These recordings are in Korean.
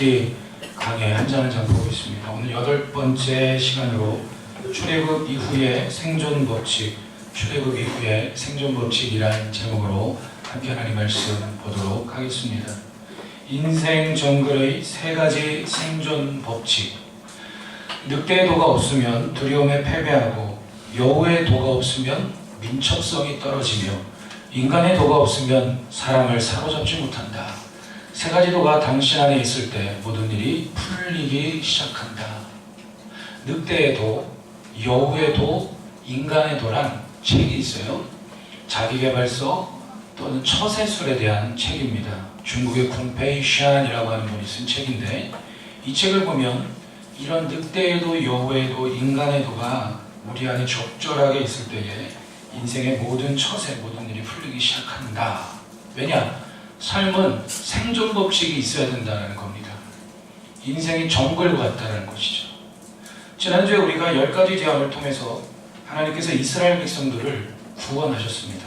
출애굽기 강의 한 장 한 장 보겠습니다. 오늘 8번째 시간으로 출애굽 이후의 생존 법칙, 출애굽 이후의 생존 법칙이라는 제목으로 함께 하나님 말씀 보도록 하겠습니다. 인생 정글의 3가지 생존 법칙. 늑대의 도가 없으면 두려움에 패배하고, 여우의 도가 없으면 민첩성이 떨어지며, 인간의 도가 없으면 사람을 사로잡지 못한다. 3가지 도가 당신 안에 있을 때 모든 일이 풀리기 시작한다. 늑대의 도, 여우의 도, 인간의 도란 책이 있어요. 자기계발서 또는 처세술에 대한 책입니다. 중국의 쿵페이샨이라고 하는 분이 쓴 책인데, 이 책을 보면 이런 늑대의 도, 여우의 도, 인간의 도가 우리 안에 적절하게 있을 때에 인생의 모든 처세, 모든 일이 풀리기 시작한다. 왜냐? 삶은 생존 법칙이 있어야 된다는 겁니다. 인생이 정글 같다는 것이죠. 지난주에 우리가 10가지 재앙을 통해서 하나님께서 이스라엘 백성들을 구원하셨습니다.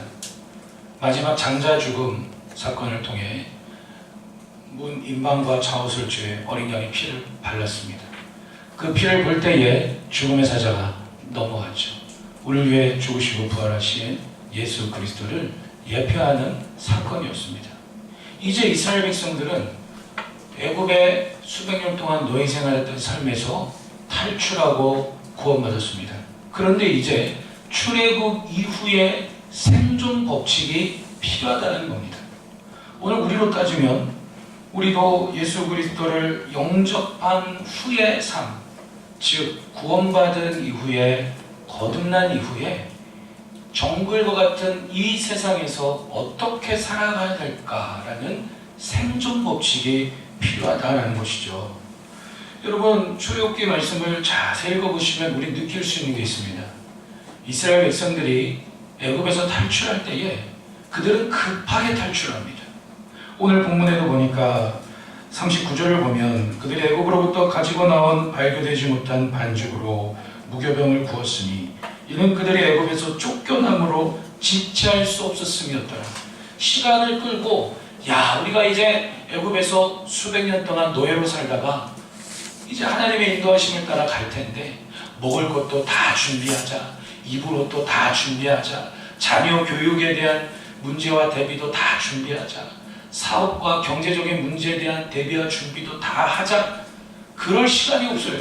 마지막 장자 죽음 사건을 통해 문 임방과 좌우를 죄 어린 양의 피를 발랐습니다. 그 피를 볼 때에 죽음의 사자가 넘어갔죠. 우리를 위해 죽으시고 부활하신 예수 그리스도를 예표하는 사건이었습니다. 이제 이스라엘 백성들은 애굽에 수백 년 동안 노예 생활했던 삶에서 탈출하고 구원받았습니다. 그런데 이제 출애굽 이후에 생존 법칙이 필요하다는 겁니다. 오늘 우리로 따지면 우리도 예수 그리스도를 영접한 후의 삶, 즉 구원받은 이후에 거듭난 이후에 정글과 같은 이 세상에서 어떻게 살아가야 될까라는 생존 법칙이 필요하다는 것이죠. 여러분, 출애굽기 말씀을 자세히 읽어보시면 우리 느낄 수 있는 게 있습니다. 이스라엘 백성들이 애굽에서 탈출할 때에 그들은 급하게 탈출합니다. 오늘 본문에도 보니까 39절을 보면 그들이 애굽으로부터 가지고 나온 발교되지 못한 반죽으로 무교병을 구웠으니 이는 그들이 애굽에서 쫓겨남으로 지체할 수 없었음이었더라. 시간을 끌고 우리가 이제 애굽에서 수백 년 동안 노예로 살다가 이제 하나님의 인도하심을 따라 갈 텐데 먹을 것도 다 준비하자, 입을 옷도 다 준비하자, 자녀 교육에 대한 문제와 대비도 다 준비하자, 사업과 경제적인 문제에 대한 대비와 준비도 다 하자. 그럴 시간이 없어요.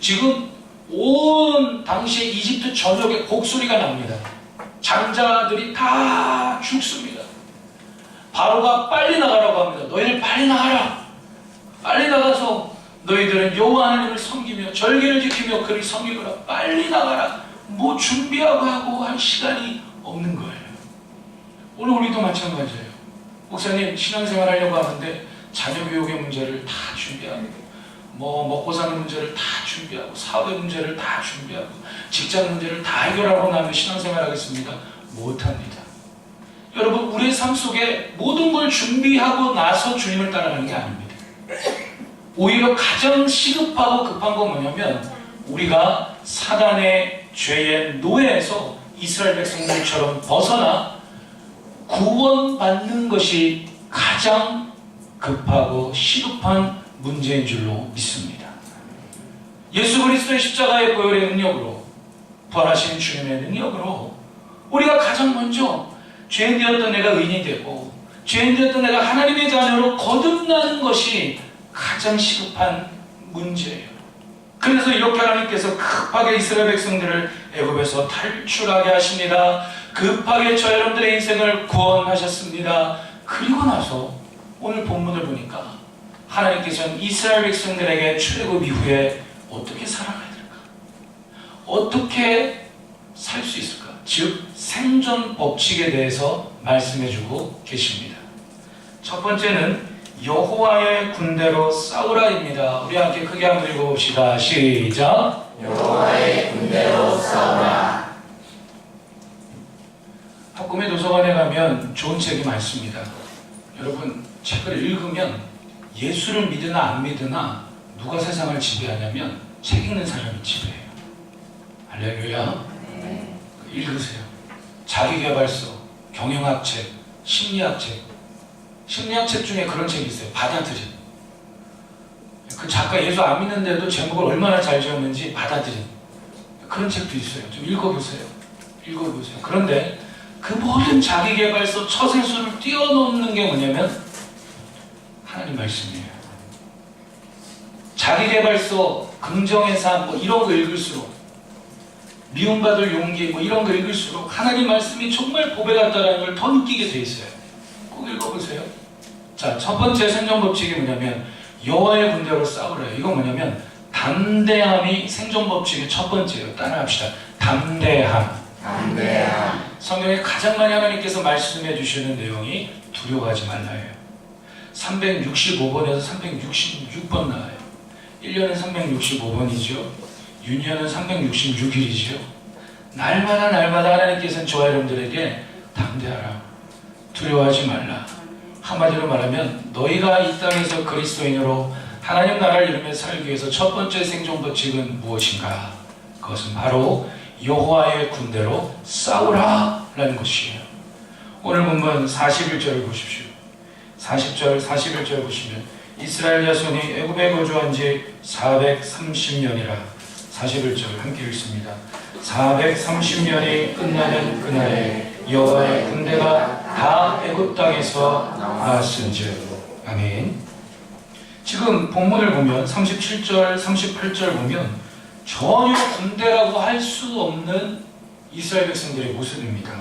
지금 온 당시에 이집트 전역에 곡소리가 납니다. 장자들이 다 죽습니다. 바로가 빨리 나가라고 합니다. 너희들 빨리 나가라. 빨리 나가서 너희들은 여호와 하나님을 섬기며 절기를 지키며 그를 섬기거라. 빨리 나가라. 뭐 준비하고 하고 할 시간이 없는 거예요. 오늘 우리도 마찬가지예요. 목사님, 신앙생활 하려고 하는데 자녀 교육의 문제를 다 준비하고, 먹고 사는 문제를 다 준비하고, 사업의 문제를 다 준비하고, 직장 문제를 다 해결하고 나면 신앙생활 하겠습니다. 못합니다. 여러분, 우리의 삶 속에 모든 걸 준비하고 나서 주님을 따라가는 게 아닙니다. 오히려 가장 시급하고 급한 건 뭐냐면 우리가 사단의 죄의 노예에서 이스라엘 백성들처럼 벗어나 구원받는 것이 가장 급하고 시급한 문제인 줄로 믿습니다. 예수 그리스도의 십자가의 보혈의 능력으로, 부활하신 주님의 능력으로 우리가 가장 먼저 죄인 되었던 내가 의인이 되고, 죄인 되었던 내가 하나님의 자녀로 거듭나는 것이 가장 시급한 문제예요. 그래서 이렇게 하나님께서 급하게 이스라엘 백성들을 애굽에서 탈출하게 하십니다. 급하게 저 여러분들의 인생을 구원하셨습니다. 그리고 나서 오늘 본문을 보니까 하나님께서는 이스라엘 백성들에게 출애굽 이후에 어떻게 살아가야 될까? 어떻게 살 수 있을까? 즉 생존 법칙에 대해서 말씀해주고 계십니다. 첫 번째는 여호와의 군대로 싸우라입니다. 우리 함께 크게 한번 읽어봅시다. 시작. 여호와의 군대로 싸우라. 학구의 도서관에 가면 좋은 책이 많습니다. 여러분, 책을 읽으면 예수를 믿으나 안 믿으나 누가 세상을 지배하냐면 책 읽는 사람이 지배해요. 할렐루야. 읽으세요. 자기계발서, 경영학책, 심리학책 중에 그런 책이 있어요. 받아들여. 그 작가 예수 안 믿는데도 제목을 얼마나 잘 지었는지 받아들인 그런 책도 있어요. 좀 읽어보세요. 읽어보세요. 그런데 그 모든 자기계발서 처세술을 뛰어넘는 게 뭐냐면 하나님 말씀이에요. 자기계발서, 긍정의 삶 뭐 이런 거 읽을수록, 미움받을 용기 뭐 이런 거 읽을수록 하나님 말씀이 정말 보배 같다라는 걸 더 느끼게 돼 있어요. 꼭 읽어보세요. 자, 첫 번째 생존 법칙이 뭐냐면 여호와의 군대로 싸우래요. 이건 뭐냐면 담대함이 생존 법칙의 첫 번째예요. 따라합시다. 담대함. 성경에 가장 많이 하나님께서 말씀해 주시는 내용이 두려워하지 말라예요. 365번에서 366번 나와요. 1년은 365번이죠. 유년은 366일이죠. 날마다 하나님께서는 저와 여러분들에게 담대하라. 두려워하지 말라. 한마디로 말하면 너희가 이 땅에서 그리스도인으로 하나님 나라를 이루며 살기 위해서 첫 번째 생존 법칙은 무엇인가? 그것은 바로 여호와의 군대로 싸우라 라는 것이에요. 오늘 본문 41절을 보십시오. 40절, 41절 보시면 이스라엘 자손이 애굽에 거주한 지 430년이라 41절 함께 읽습니다. 430년이 끝나는 그날에 여호와의 군대가 다 애굽 땅에서 나왔은즉. 아멘. 지금 본문을 보면 37절, 38절 보면 전혀 군대라고 할 수 없는 이스라엘 백성들의 모습입니다.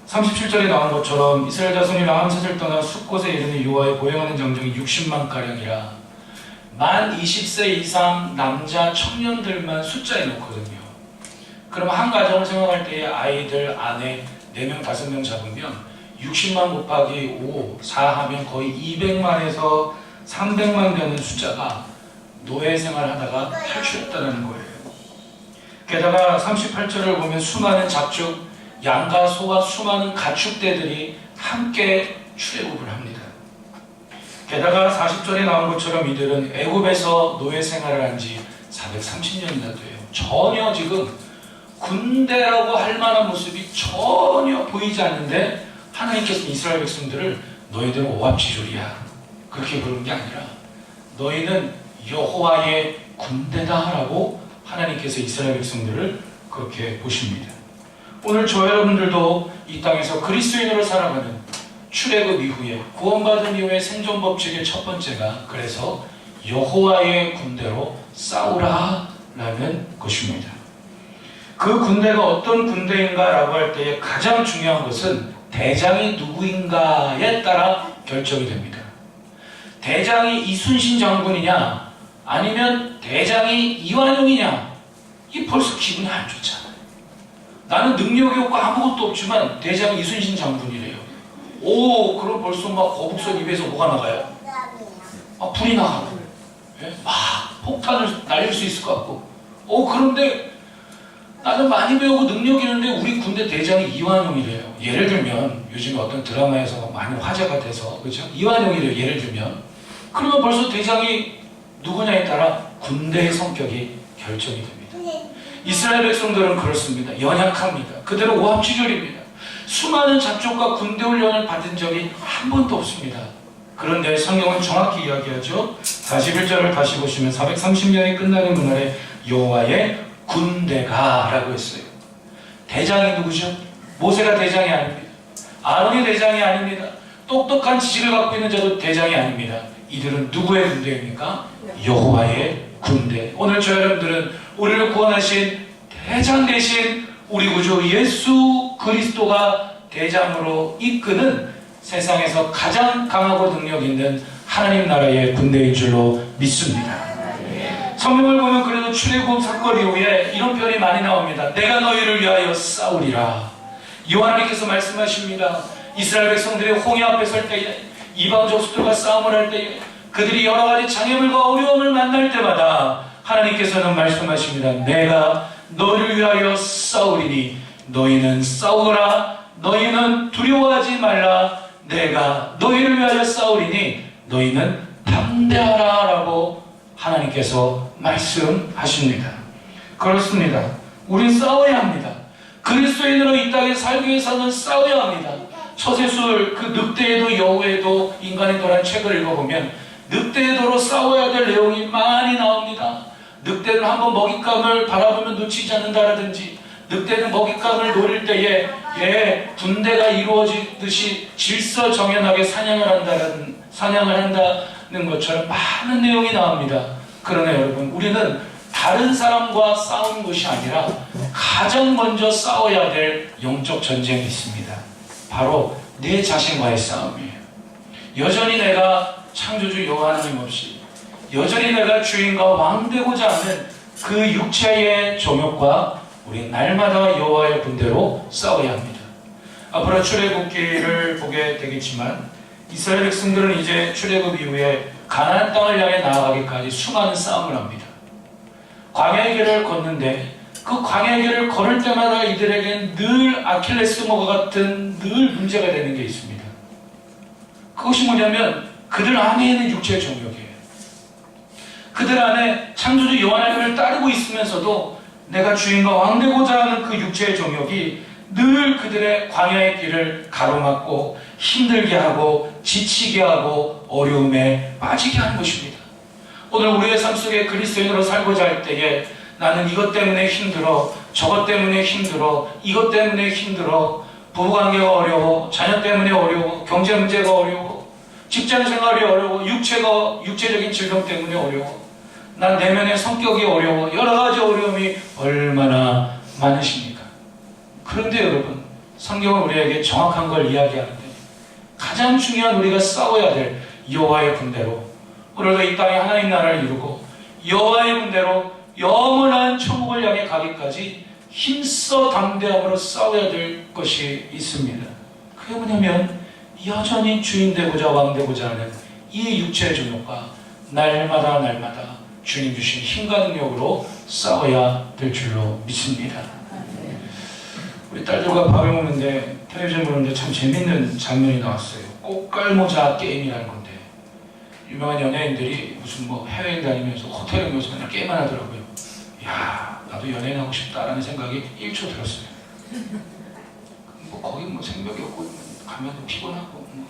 37절에 나온 것처럼 이스라엘 자손이 라암셋을 떠나 숫곳에 이르는 여호와의 보행하는 장정이 60만 가량이라 만 20세 이상 남자 청년들만 숫자에 놓거든요. 그럼 한 가정을 생각할 때에 아이들, 아내 4명, 5명 잡으면 60만 곱하기 5, 4 하면 거의 200만에서 300만 되는 숫자가 노예 생활하다가 탈출했다는 거예요. 게다가 38절을 보면 수많은 잡축, 양과 소와 수많은 가축대들이 함께 출애굽을 합니다. 게다가 40절에 나온 것처럼 이들은 애굽에서 노예 생활을 한 지 430년이나 돼요. 전혀 지금 군대라고 할 만한 모습이 전혀 보이지 않는데 하나님께서 이스라엘 백성들을 너희들은 오합지졸이야 그렇게 부르는 게 아니라 너희는 여호와의 군대다라고 하나님께서 이스라엘 백성들을 그렇게 보십니다. 오늘 저 여러분들도 이 땅에서 그리스도인으로 살아가는 출애굽 이후에 구원받은 이후의 생존 법칙의 첫 번째가 그래서 여호와의 군대로 싸우라라는 것입니다. 그 군대가 어떤 군대인가라고 할 때에 가장 중요한 것은 대장이 누구인가에 따라 결정이 됩니다. 대장이 이순신 장군이냐 아니면 대장이 이완용이냐 이 벌써 기분이 안 좋잖아요. 나는 능력이 없고 아무것도 없지만 대장이 이순신 장군이래요. 오, 그럼 벌써 막 거북선 입에서 뭐가 나가요? 불이 나가고 막 폭탄을 날릴 수 있을 것 같고 그런데 나는 많이 배우고 능력이 있는데 우리 군대 대장이 이완용이래요. 예를 들면 요즘에 어떤 드라마에서 많이 화제가 돼서 그렇죠? 이완용이래요. 예를 들면 그러면 벌써 대장이 누구냐에 따라 군대의 성격이 결정이 됩니다. 이스라엘 백성들은 그렇습니다. 연약합니다. 그대로 오합지졸입니다. 수많은 잡족과 군대 훈련을 받은 적이 한 번도 없습니다. 그런데 성경은 정확히 이야기하죠. 41절을 다시 보시면 430년이 끝나는 그날에 여호와의 군대가 라고 했어요. 대장이 누구죠? 모세가 대장이 아닙니다. 아론이 대장이 아닙니다. 똑똑한 지식을 갖고 있는 자도 대장이 아닙니다. 이들은 누구의 군대입니까? 여호와의 군대. 오늘 저 여러분들은 우리를 구원하신 대장 대신 우리 구주 예수 그리스도가 대장으로 이끄는 세상에서 가장 강하고 능력 있는 하나님 나라의 군대인 줄로 믿습니다. 성경을 보면 그래도 출애굽 사건 이후에 이런 표현이 많이 나옵니다. 내가 너희를 위하여 싸우리라. 요한님께서 말씀하십니다. 이스라엘 백성들이 홍해 앞에 설 때에 이방 족속들과 싸움을 할 때에 그들이 여러 가지 장애물과 어려움을 만날 때마다 하나님께서는 말씀하십니다. 내가 너희를 위하여 싸우리니 너희는 싸우거라. 너희는 두려워하지 말라. 내가 너희를 위하여 싸우리니 너희는 담대하라 라고 하나님께서 말씀하십니다. 그렇습니다. 우린 싸워야 합니다. 그리스도인으로 이 땅에 살기 위해서는 싸워야 합니다. 처세술 그 늑대에도 여우에도 인간의 도란 책을 읽어보면 늑대도로 싸워야 될 내용이 많이 나옵니다. 늑대는 한번 먹잇감을 바라보면 놓치지 않는다라든지, 늑대는 먹잇감을 노릴 때에 군대가 이루어지듯이 질서정연하게 사냥을 한다는 것처럼 많은 내용이 나옵니다. 그러나 여러분, 우리는 다른 사람과 싸우는 것이 아니라 가장 먼저 싸워야 될 영적 전쟁이 있습니다. 바로 내 자신과의 싸움이에요. 여전히 내가 창조주 여호와 하나님 없이, 여전히 내가 주인과 왕 되고자 하는 그 육체의 정욕과 우리 날마다 여호와의 군대로 싸워야 합니다. 앞으로 출애굽기를 보게 되겠지만, 이스라엘 백성들은 이제 출애굽 이후에 가나안 땅을 향해 나아가기까지 수많은 싸움을 합니다. 광야의 길을 걷는데, 그 광야의 길을 걸을 때마다 이들에겐 늘 아킬레스건과 같은 늘 문제가 되는 게 있습니다. 그것이 뭐냐면 그들 안에 있는 육체의 정욕이에요. 그들 안에 창조주 여호와 하나님을 따르고 있으면서도 내가 주인과 왕 되고자 하는 그 육체의 정욕이 늘 그들의 광야의 길을 가로막고 힘들게 하고 지치게 하고 어려움에 빠지게 하는 것입니다. 오늘 우리의 삶 속에 그리스도인으로 살고자 할 때에 나는 이것 때문에 힘들어, 저것 때문에 힘들어, 이것 때문에 힘들어, 부부관계가 어려워, 자녀 때문에 어려워, 경제 문제가 어려워, 직장생활이 어려워, 육체적인 질병 때문에 어려워, 난 내면의 성격이 어려워, 여러 가지 어려움이 얼마나 많으십니까? 그런데 여러분, 성경은 우리에게 정확한 걸 이야기하는데, 가장 중요한 우리가 싸워야 될 여호와의 군대로, 오늘도 이 땅에 하나님 나라를 이루고 여호와의 군대로 영원한 천국을 향해 가기까지 힘써 담대함으로 싸워야 될 것이 있습니다. 그게 뭐냐면 여전히 주인 되고자 왕 되고자 하는 이 육체의 정욕과 날마다 주님 주신 힘과 능력으로 싸워야 될 줄로 믿습니다. 우리 딸들과 밥을 먹는데 텔레비전 보는데 참 재밌는 장면이 나왔어요. 꽃갈모자 게임이라는 건데, 유명한 연예인들이 무슨 뭐 해외 다니면서 호텔에 오면서 맨날 게임만 하더라고요. 야, 나도 연예인 하고 싶다라는 생각이 1초 들었어요. 뭐 거기 뭐 생각이 없고 가면 피곤하고 뭐.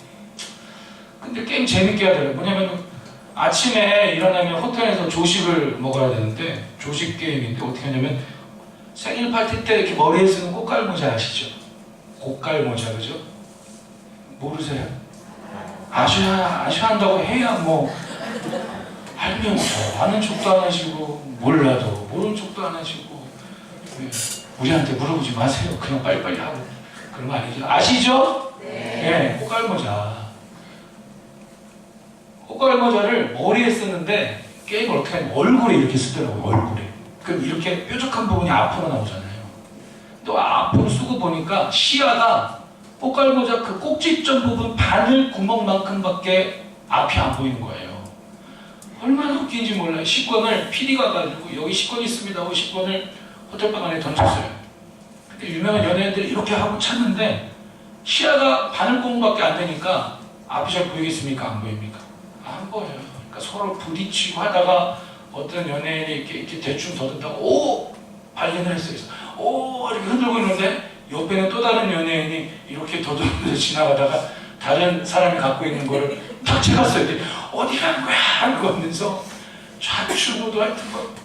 근데 게임 재밌게 하더라고요. 뭐냐면 아침에 일어나면 호텔에서 조식을 먹어야 되는데, 조식 게임인데 어떻게 하냐면 생일 파티 때 이렇게 머리에 쓰는 꽃갈모자 아시죠? 꽃갈모자, 그죠? 모르세요? 아셔야 한다고 해야 뭐 알면 뭐 아는 척도 안 하시고 몰라도 모르는 척도 안 하시고, 우리한테 물어보지 마세요. 그냥 빨리빨리 하고 그런 거 아니죠? 아시죠? 네. 꽃갈모자를 머리에 쓰는데 게임을 어떻게 하냐면 얼굴에 이렇게 쓰더라고요. 얼굴에. 그럼 이렇게 뾰족한 부분이 앞으로 나오잖아요. 또 앞으로 쓰고 보니까 시야가 꽃갈모자 그 꼭지점 부분 바늘 구멍만큼밖에 앞이 안 보이는 거예요. 얼마나 웃긴지 몰라요. 식권을 PD가 가지고 여기 식권이 있습니다 하고 식권을 호텔방 안에 던졌어요. 근데 유명한 연예인들이 이렇게 하고 찾는데 시야가 바늘 구멍밖에 안 되니까 앞이 잘 보이겠습니까? 안 보입니까? 안 보여요. 그러니까 서로 부딪히고 하다가 어떤 연예인이 이렇게 대충 더듬다가 오! 발견을 했어요. 오! 이렇게 흔들고 있는데 옆에는 또 다른 연예인이 이렇게 더듬면서 지나가다가 다른 사람이 갖고 있는 거를 딱 찍었어요. 어디 간 거야? 하고 하면서 좌측으로도 하여튼 뭐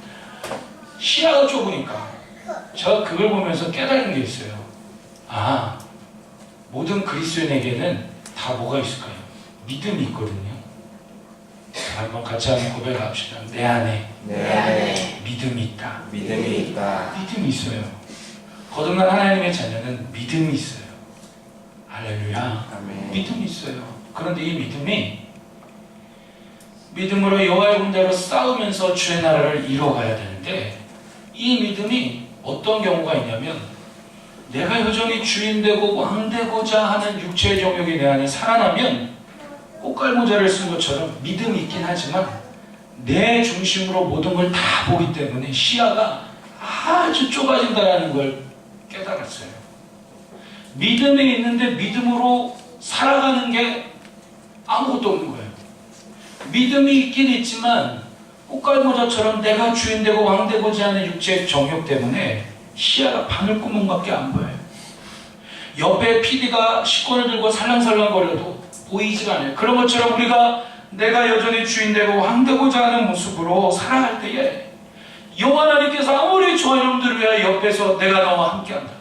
시야가 좁으니까 제가 그걸 보면서 깨달은 게 있어요. 아, 모든 그리스도인에게는 다 뭐가 있을까요? 믿음이 있거든요. 한번 같이 한번 고백을 합시다. 내 안에 믿음이 있다. 믿음이 있다. 믿음이 있어요. 거듭난 하나님의 자녀는 믿음이 있어요. 할렐루야. 아멘. 믿음이 있어요. 그런데 이 믿음으로 여호와의 군대로 싸우면서 주의 나라를 이루어가야 되는데, 이 믿음이 어떤 경우가 있냐면 내가 여전히 주인 되고 왕 되고자 하는 육체의 정욕이 내 안에 살아나면 꽃갈모자를 쓴 것처럼 믿음이 있긴 하지만 내 중심으로 모든 걸 다 보기 때문에 시야가 아주 좁아진다는 걸 깨달았어요. 믿음이 있는데 믿음으로 살아가는 게 아무것도 없는 거예요. 믿음이 있긴 있지만 꽃갈모자처럼 내가 주인 되고 왕 되고자 하는 육체의 정욕 때문에 시야가 바늘구멍밖에 안 보여요. 옆에 PD가 식권을 들고 살랑살랑 거려도 보이지가 않아요. 그런 것처럼 우리가 내가 여전히 주인되고 왕되고자 하는 모습으로 살아갈 때에 여호와 하나님께서 아무리 저와 여러분들을 위하여 옆에서 내가 너와 함께한다,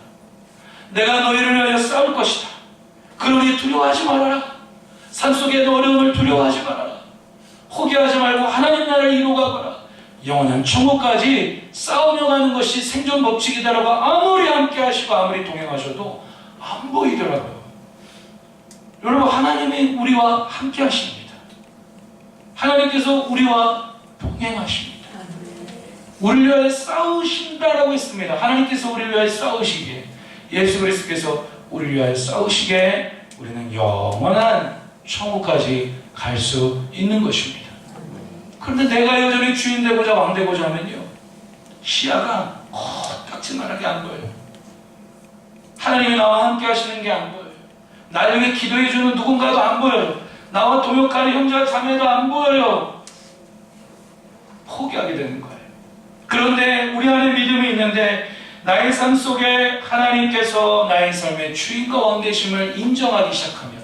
내가 너희를 위하여 싸울 것이다, 그러니 두려워하지 말아라, 산속의 어려움을 두려워하지 말아라, 포기하지 말고 하나님 나라를 이루어가거라, 영원한 천국까지 싸우며 가는 것이 생존 법칙이다라고 아무리 함께 하시고 아무리 동행하셔도 안 보이더라고요. 여러분, 하나님이 우리와 함께 하십니다. 하나님께서 우리와 동행하십니다. 우리를 위하여 싸우신다라고 했습니다. 하나님께서 우리를 위하여 싸우시기에, 예수 그리스도께서 우리를 위하여 싸우시기에 우리는 영원한 천국까지 갈 수 있는 것입니다. 그런데 내가 여전히 주인 되고자 왕 되고자 하면요, 시야가 딱지만하게 안 보여요. 하나님이 나와 함께 하시는 게 안 보여요. 나를 위해 기도해 주는 누군가도 안 보여요. 나와 동역하는 형제와 자매도 안 보여요. 포기하게 되는 거예요. 그런데 우리 안에 믿음이 있는데 나의 삶 속에 하나님께서 나의 삶의 주인과 왕 되심을 인정하기 시작하면,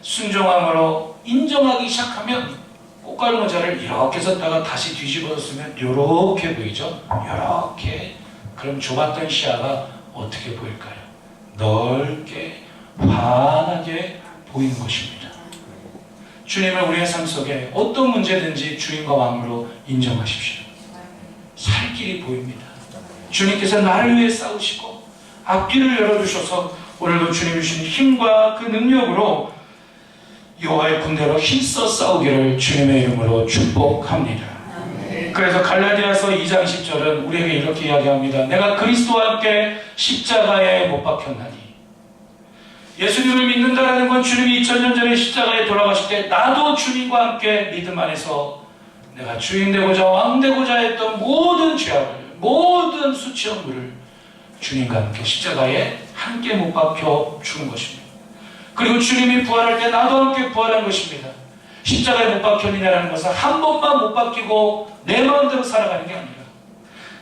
순종함으로 인정하기 시작하면, 꽃가루 모자를 이렇게 썼다가 다시 뒤집어졌으면 이렇게 보이죠? 이렇게. 그럼 좁았던 시야가 어떻게 보일까요? 넓게 환하게 보이는 것입니다. 주님을 우리의 삶 속에 어떤 문제든지 주인과 왕으로 인정하십시오. 살 길이 보입니다. 주님께서 나를 위해 싸우시고 앞길을 열어주셔서 오늘도 주님 주신 힘과 그 능력으로 여호와의 군대로 힘써 싸우기를 주님의 이름으로 축복합니다. 그래서 갈라디아서 2장 10절은 우리에게 이렇게 이야기합니다. 내가 그리스도와 함께 십자가에 못 박혔나니. 예수님을 믿는다라는 건 주님이 2000년 전에 십자가에 돌아가실 때 나도 주님과 함께 믿음 안에서 내가 주인 되고자 왕 되고자 했던 모든 죄악을, 모든 수치형물을 주님과 함께 십자가에 함께 못 박혀 죽은 것입니다. 그리고 주님이 부활할 때 나도 함께 부활한 것입니다. 십자가에 못 박혔느냐라는 것은 한 번만 못 박히고 내 마음대로 살아가는 게 아니라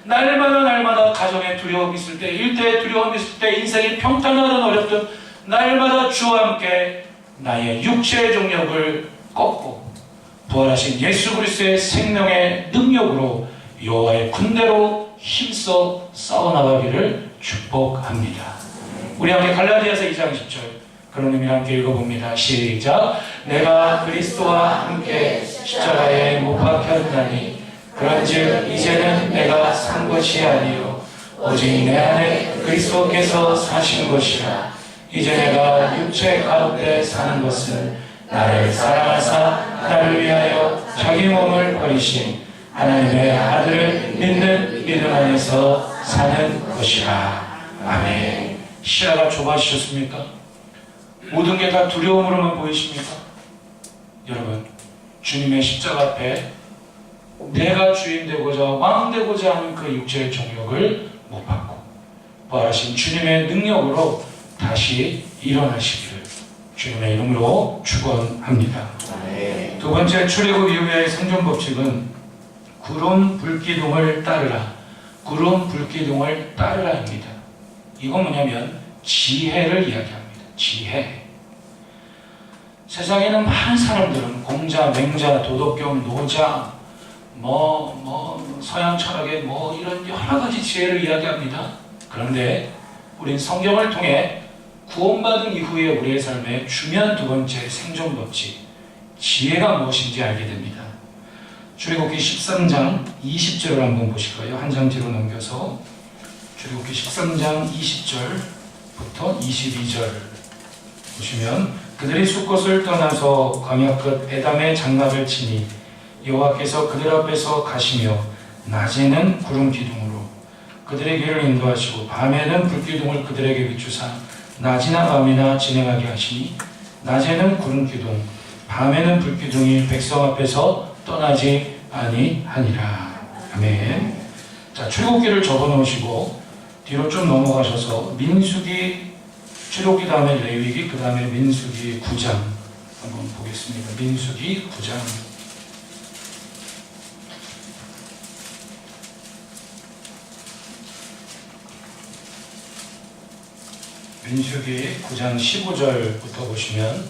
날마다 가정에 두려움이 있을 때, 일대에 두려움이 있을 때, 인생이 평탄하든 어렵든 날마다 주와 함께 나의 육체의 종력을 꺾고 부활하신 예수 그리스도의 생명의 능력으로 여호와의 군대로 힘써 싸워나가기를 축복합니다. 우리 함께 갈라디아서 2장 10절 그런 의미로 함께 읽어봅니다. 시작. 내가 그리스도와 함께 십자가에 못 박혔나니 그런즉 이제는 내가 산 것이 아니요 오직 내 안에 그리스도께서 사신 것이라. 이제 내가 육체 가운데 사는 것은 나를 사랑하사 나를 위하여 자기 몸을 버리신 하나님의 아들을 믿는 믿음 안에서 사는 것이라. 아멘. 시야가 좁아지셨습니까? 모든 게 다 두려움으로만 보이십니까? 여러분, 주님의 십자가 앞에 내가 주인 되고자 왕 되고자 하는 그 육체의 정욕을 못 받고 부활하신 주님의 능력으로 다시 일어나시기를 주님의 이름으로 축원합니다. 두 번째, 출애굽 이후의 생존 법칙은 구름 불기둥을 따르라. 구름 불기둥을 따르라입니다. 이건 뭐냐면 지혜를 이야기합니다. 지혜. 세상에는 많은 사람들은 공자, 맹자, 도덕경, 노자, 서양 철학의 이런 여러 가지 지혜를 이야기합니다. 그런데 우린 성경을 통해 구원받은 이후에 우리의 삶에 중요한 두 번째 생존 법칙, 지혜가 무엇인지 알게 됩니다. 출애굽기 13장 20절을 한번 보실까요? 한 장 뒤로 넘겨서 출애굽기 13장 20절부터 22절 보시면, 그들이 숫곳을 떠나서 광야 끝 에담의 장막을 치니 여호와께서 그들 앞에서 가시며 낮에는 구름 기둥으로 그들의 길을 인도하시고 밤에는 불기둥을 그들에게 비추사 낮이나 밤이나 진행하게 하시니 낮에는 구름 기둥 밤에는 불기둥이 백성 앞에서 떠나지 아니하니라. 아멘. 자, 출애굽기를 접어놓으시고 뒤로 좀 넘어가셔서 민수기, 출애굽기 다음에 레위기, 그 다음에 민수기 9장 한번 보겠습니다. 민수기 9장. 민수기 9장 15절부터 보시면,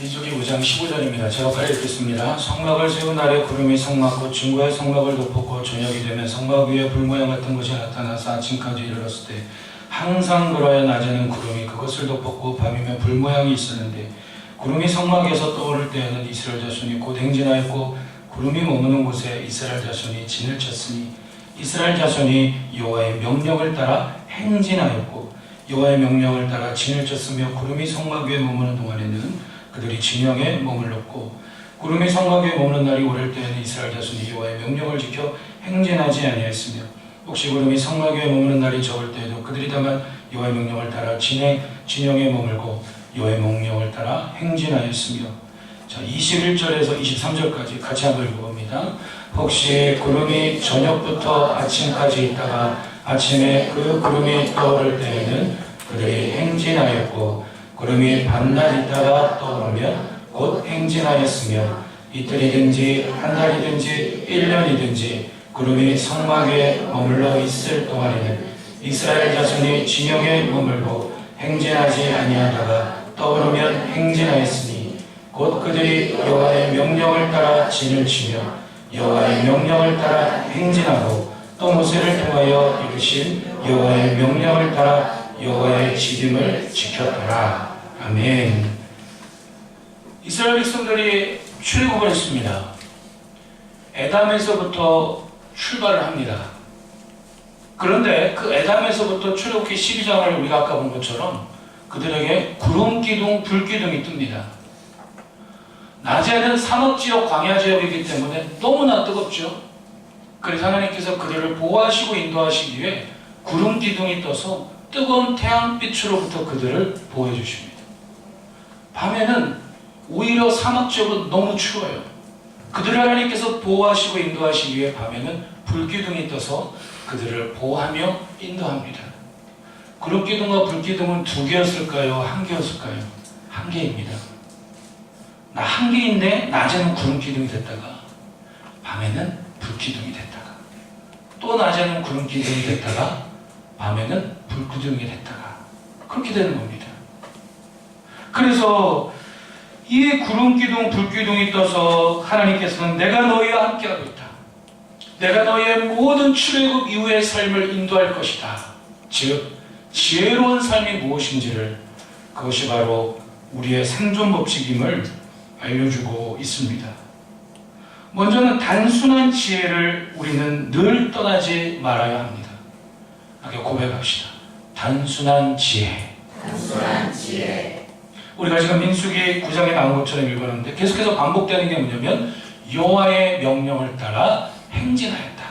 민수기 5장 15절입니다. 제가 바로 읽겠습니다. 성막을 세운 날에 구름이 성막꽃 중과의 성막을 덮었고 저녁이 되면 성막 위에 불모양 같은 것이 나타나서 아침까지 이르렀을 때 항상 그러하여 낮에는 구름이 그것을 덮었고 밤이면 불모양이 있었는데 구름이 성막에서 떠오를 때에는 이스라엘 자손이 곧 행진하였고 구름이 머무는 곳에 이스라엘 자손이 진을 쳤으니 이스라엘 자손이 여호와의 명령을 따라 행진하였고 여호와의 명령을 따라 진을 쳤으며 구름이 성막 위에 머무는 동안에는 그들이 진영에 머물렀고 구름이 성막 위에 머무는 날이 오를 때에는 이스라엘 자손이 여호와의 명령을 지켜 행진하지 아니하였으며 혹시 구름이 성막 위에 머무는 날이 적을 때에도 그들이 다만 여호와의 명령을 따라 진영에 머물고 여호와의 명령을 따라 행진하였으며. 자, 21절에서 23절까지 같이 한번 읽어봅니다. 혹시 구름이 저녁부터 아침까지 있다가 아침에 그 구름이 떠오를 때에는 그들이 행진하였고 구름이 밤낮 있다가 떠오르면 곧 행진하였으며 이틀이든지 한 달이든지 1년이든지 구름이 성막 위에 머물러 있을 동안에는 이스라엘 자손이 진영에 머물고 행진하지 아니하다가 떠오르면 행진하였으니 곧 그들이 여호와의 명령을 따라 진을 치며 여호와의 명령을 따라 행진하고 또 모세를 통하여 이루신 여호와의 명령을 따라 여호와의 지킴을 지켰더라. 아멘. 이스라엘 백성들이 출애굽을 했습니다. 에담에서부터 출발을 합니다. 그런데 그 에담에서부터 출애굽기 12장을 우리가 아까 본 것처럼 그들에게 구름 기둥, 불 기둥이 뜹니다. 낮에는 사막지역, 광야지역이기 때문에 너무나 뜨겁죠. 그래서 하나님께서 그들을 보호하시고 인도하시기 위해 구름 기둥이 떠서 뜨거운 태양빛으로부터 그들을 보호해 주십니다. 밤에는 오히려 사막지역은 너무 추워요. 그들을 하나님께서 보호하시고 인도하시기 위해 밤에는 불기둥이 떠서 그들을 보호하며 인도합니다. 구름기둥과 불기둥은 두 개였을까요? 한 개였을까요? 한 개입니다. 나 한 개인데 낮에는 구름기둥이 됐다가 밤에는 불기둥이 됐다가 또 낮에는 구름기둥이 됐다가 밤에는 불기둥이 됐다가 그렇게 되는 겁니다. 그래서 이 구름기둥, 불기둥이 떠서 하나님께서는 내가 너희와 함께하고 있다. 내가 너희의 모든 출애굽 이후의 삶을 인도할 것이다. 즉 지혜로운 삶이 무엇인지를, 그것이 바로 우리의 생존 법칙임을 알려주고 있습니다. 먼저는 단순한 지혜를 우리는 늘 떠나지 말아야 합니다. 이렇게 고백합시다. 단순한 지혜. 단순한 지혜. 우리가 지금 민수기 9장에 나온 것처럼 읽었는데 계속해서 반복되는 게 뭐냐면 여호와의 명령을 따라 행진하였다.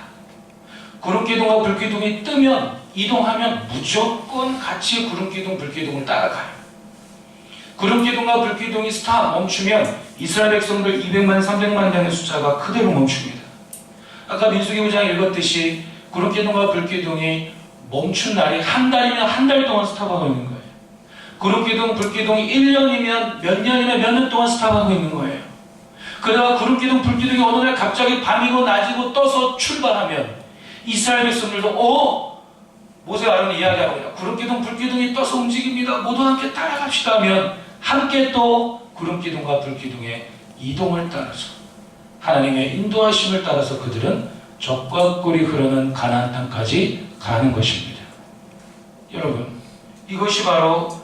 구름기둥과 불기둥이 뜨면 이동하면 무조건 같이 구름기둥, 불기둥을 따라가요. 구름기둥과 불기둥이 스탑 멈추면 이스라엘 백성들 200만, 300만 되는 숫자가 그대로 멈춥니다. 아까 민수기 9장 읽었듯이 구름기둥과 불기둥이 멈춘 날이 한 달이면 한 달 동안 스탑하고 있는 거예요. 구름기둥, 불기둥이 1년이면 몇 년이면 몇 년 동안 스탑하고 있는 거예요. 그러다가 구름기둥, 불기둥이 어느 날 갑자기 밤이고 낮이고 떠서 출발하면 이스라엘 백성들도 모세와 아론이 이야기하고 있다. 구름기둥, 불기둥이 떠서 움직입니다. 모두 함께 따라갑시다 하면 함께 또 구름기둥과 불기둥의 이동을 따라서 하나님의 인도하심을 따라서 그들은 적과 꿀이 흐르는 가나안 땅까지 가는 것입니다. 여러분, 이것이 바로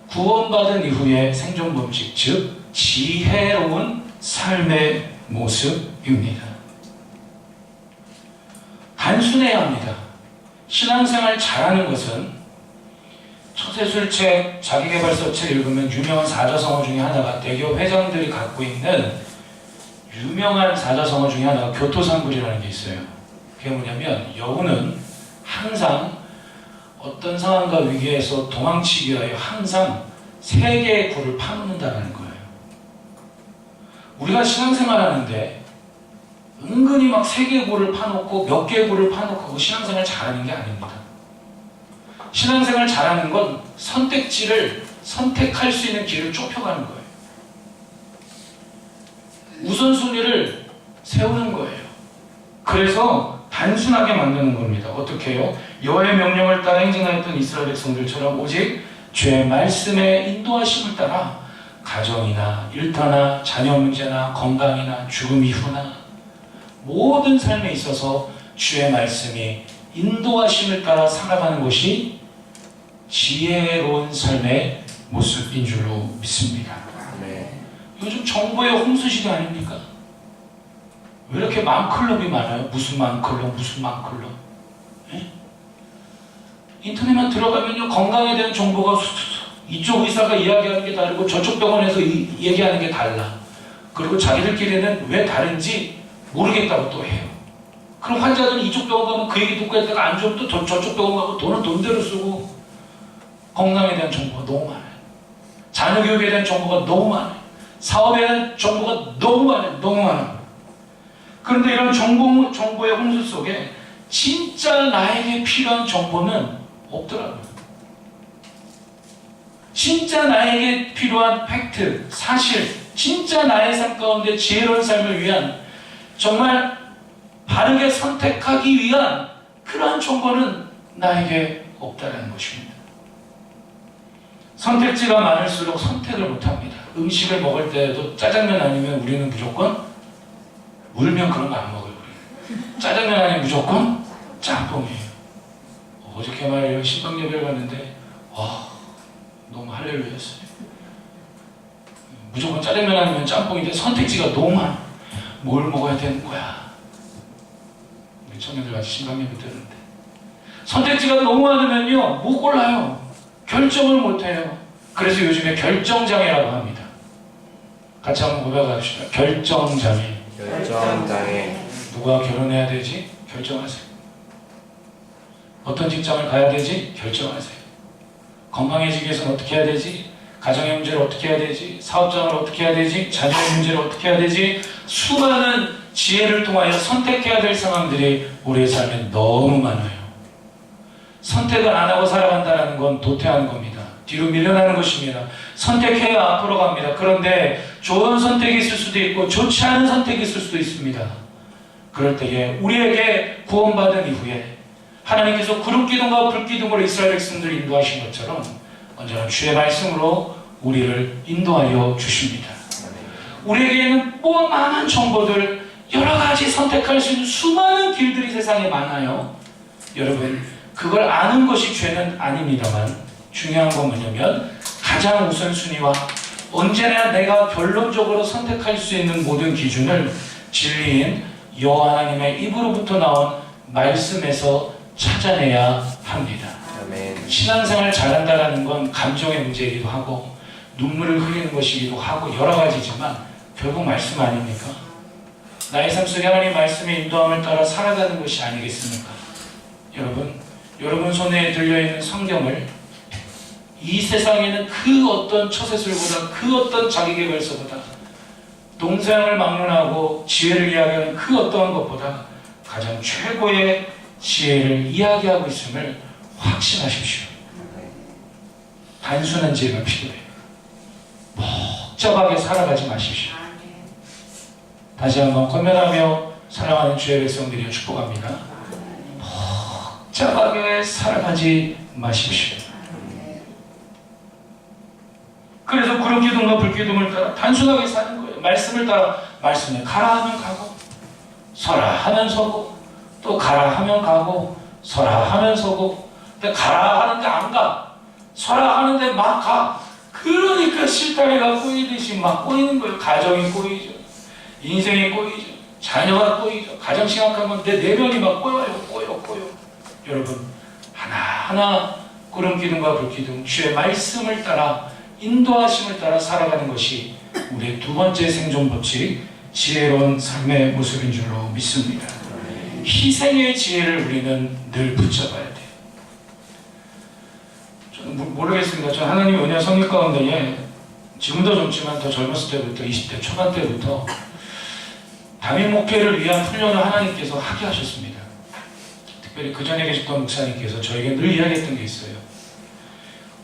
구원받은 이후의 생존 법칙, 즉 지혜로운 삶의 모습입니다. 단순해야 합니다. 신앙생활 잘하는 것은 처세술책, 자기계발서 책 읽으면 유명한 사자성어 중에 하나가 대기업 회장들이 갖고 있는 유명한 사자성어 중에 하나가 교토상굴이라는 게 있어요. 그게 뭐냐면 여우는 항상 어떤 상황과 위기에서 도망치기 위하여 항상 3개의 굴을 파놓는다는 거예요. 우리가 신앙생활 하는데 은근히 막 3개의 굴을 파놓고 몇 개의 굴을 파놓고 그 신앙생활 잘하는 게 아닙니다. 신앙생활 잘하는 건 선택지를 선택할 수 있는 길을 좁혀가는 거예요. 우선순위를 세우는 거예요. 그래서 단순하게 만드는 겁니다. 어떻게 해요? 여호와의 명령을 따라 행진하였던 이스라엘 백성들처럼 오직 주의 말씀의 인도하심을 따라 가정이나 일터나 자녀 문제나 건강이나 죽음 이후나 모든 삶에 있어서 주의 말씀이 인도하심을 따라 살아가는 것이 지혜로운 삶의 모습인 줄로 믿습니다. 요즘 정보의 홍수시대 아닙니까? 왜 이렇게 맘클럽이 많아요? 무슨 맘클럽, 무슨 맘클럽? 예? 인터넷만 들어가면요, 건강에 대한 정보가 이쪽 의사가 이야기하는 게 다르고 저쪽 병원에서 얘기하는 게 달라. 그리고 자기들끼리는 왜 다른지 모르겠다고 또 해요. 그럼 환자들은 이쪽 병원 가면 그 얘기 듣고 했다가 안 좋으면 또 저쪽 병원 가고 돈은 돈대로 쓰고, 건강에 대한 정보가 너무 많아요. 자녀 교육에 대한 정보가 너무 많아요. 사업에 대한 정보가 너무 많아요. 너무 많아요. 그런데 이런 정보의 홍수 속에 진짜 나에게 필요한 정보는 없더라고요. 진짜 나에게 필요한 팩트, 사실, 진짜 나의 삶 가운데 지혜로운 삶을 위한, 정말 바르게 선택하기 위한 그러한 정보는 나에게 없다는 것입니다. 선택지가 많을수록 선택을 못합니다. 음식을 먹을 때도 짜장면 아니면 우리는 무조건, 울면 그런 거 안 먹어요. 우리. 짜장면 아니면 무조건 짬뽕이에요. 어저께 말이에요. 신방예배를 갔는데 와, 너무 할렐루야였어요. 무조건 짜장면 아니면 짬뽕인데 선택지가 너무 많아. 뭘 먹어야 되는 거야. 우리 청년들 같이 신방예배 들었는데 선택지가 너무 많으면요, 못 골라요. 결정을 못해요. 그래서 요즘에 결정장애라고 합니다. 같이 한번 고백합시다. 결정장애. 결정장애. 누가 결혼해야 되지? 결정하세요. 어떤 직장을 가야 되지? 결정하세요. 건강해지기 위해서는 어떻게 해야 되지? 가정의 문제를 어떻게 해야 되지? 사업장을 어떻게 해야 되지? 자녀의 문제를 어떻게 해야 되지? 수많은 지혜를 통하여 선택해야 될 상황들이 우리의 삶에 너무 많아요. 선택을 안 하고 살아간다는 건 도태하는 겁니다. 뒤로 밀려나는 것입니다. 선택해야 앞으로 갑니다. 그런데 좋은 선택이 있을 수도 있고 좋지 않은 선택이 있을 수도 있습니다. 그럴 때에 우리에게 구원받은 이후에 하나님께서 구름기둥과 불기둥으로 이스라엘 백성들을 인도하신 것처럼 언제나 주의 말씀으로 우리를 인도하여 주십니다. 우리에게는 많은 정보들, 여러 가지 선택할 수 있는 수많은 길들이 세상에 많아요. 여러분, 그걸 아는 것이 죄는 아닙니다만 중요한 건 뭐냐면 가장 우선순위와 언제나 내가 결론적으로 선택할 수 있는 모든 기준을 진리인 여호와 하나님의 입으로부터 나온 말씀에서 찾아내야 합니다. 아멘. 신앙생활 잘한다는 건 감정의 문제이기도 하고 눈물을 흘리는 것이기도 하고 여러 가지지만 결국 말씀 아닙니까? 나의 삶 속에 하나님의 말씀의 인도함을 따라 살아가는 것이 아니겠습니까? 여러분 손에 들려있는 성경을 이 세상에는 그 어떤 처세술보다 그 어떤 자기계발서보다 동서양을 막론하고 지혜를 이야기하는 그 어떠한 것보다 가장 최고의 지혜를 이야기하고 있음을 확신하십시오. 단순한 지혜가 필요해요. 복잡하게 살아가지 마십시오. 다시 한번 권면하며 사랑하는 주의 백성들이여 축복합니다. 복잡하게 살아가지 마십시오. 그래서 구름기둥과 불기둥을 따라 단순하게 사는 거예요. 말씀을 따라 말씀에 가라 하면 가고 서라 하면 서고 또 가라 하면 가고 서라 하면 서고 근데 가라 하는데 안 가. 서라 하는데 막 가. 그러니까 실타래가 꼬이듯이 막 꼬이는 거예요. 가정이 꼬이죠. 인생이 꼬이죠. 자녀가 꼬이죠. 가장 심각한 건 내 내면이 막 꼬여요. 꼬여. 여러분 하나하나 구름기둥과 불기둥 주의 말씀을 따라 인도하심을 따라 살아가는 것이 우리의 두 번째 생존 법칙, 지혜로운 삶의 모습인 줄로 믿습니다. 희생의 지혜를 우리는 늘 붙잡아야 돼요. 저는 모르겠습니다. 저는 하나님의 은혜 성립 가운데 지금도 젊지만 더 젊었을 때부터 20대 초반 때부터 담임 목회를 위한 훈련을 하나님께서 하게 하셨습니다. 특별히 그 전에 계셨던 목사님께서 저에게 늘 이야기했던 게 있어요.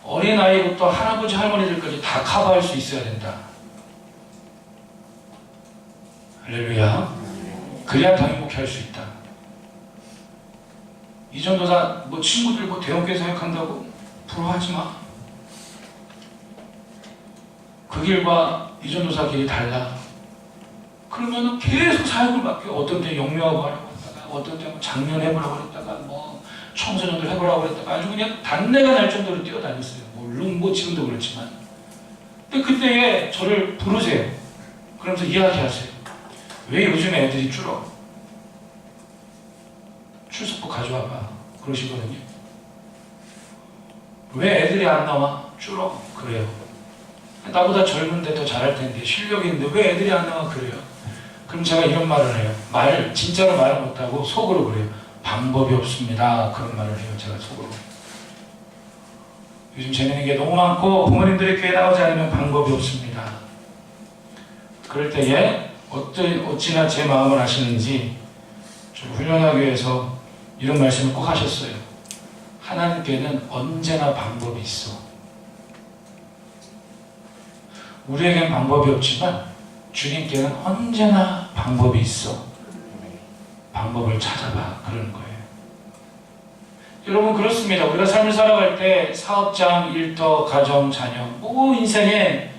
어린아이부터 할아버지 할머니들까지 다 커버할 수 있어야 된다. 할렐루야. 그래야 담임 목회할 수 있다. 이 전도사 친구들 대형교회 사역한다고 부러워하지 마. 그 길과 이전도사 길이 달라. 그러면은 계속 사역을 맡겨. 어떤 때 영유하고 하라고 했다가, 어떤 때 장년해보라고 했다가, 뭐 청소년들 해보라고 했다가 아주 그냥 단내가 날 정도로 뛰어다녔어요. 물론 뭐 지금도 그렇지만. 근데 그때에 저를 부르세요. 그러면서 이야기하세요. 왜 요즘 애들이 줄어? 출석부 가져와봐. 그러시거든요. 왜 애들이 안 나와? 줄어. 그래요. 나보다 젊은데 더 잘할 텐데, 실력이 있는데 왜 애들이 안 나와? 그래요. 그럼 제가 이런 말을 해요. 진짜로 말을 못하고 속으로 그래요. 방법이 없습니다. 그런 말을 해요. 제가 속으로. 요즘 재밌는 게 너무 많고 부모님들이 교회 나오지 않으면 방법이 없습니다. 그럴 때에 어찌나 제 마음을 아시는지 좀 훈련하기 위해서 이런 말씀을 꼭 하셨어요. 하나님께는 언제나 방법이 있어. 우리에겐 방법이 없지만 주님께는 언제나 방법이 있어. 방법을 찾아봐. 그러는 거예요. 여러분 그렇습니다. 우리가 삶을 살아갈 때 사업장, 일터, 가정, 자녀 뭐 인생에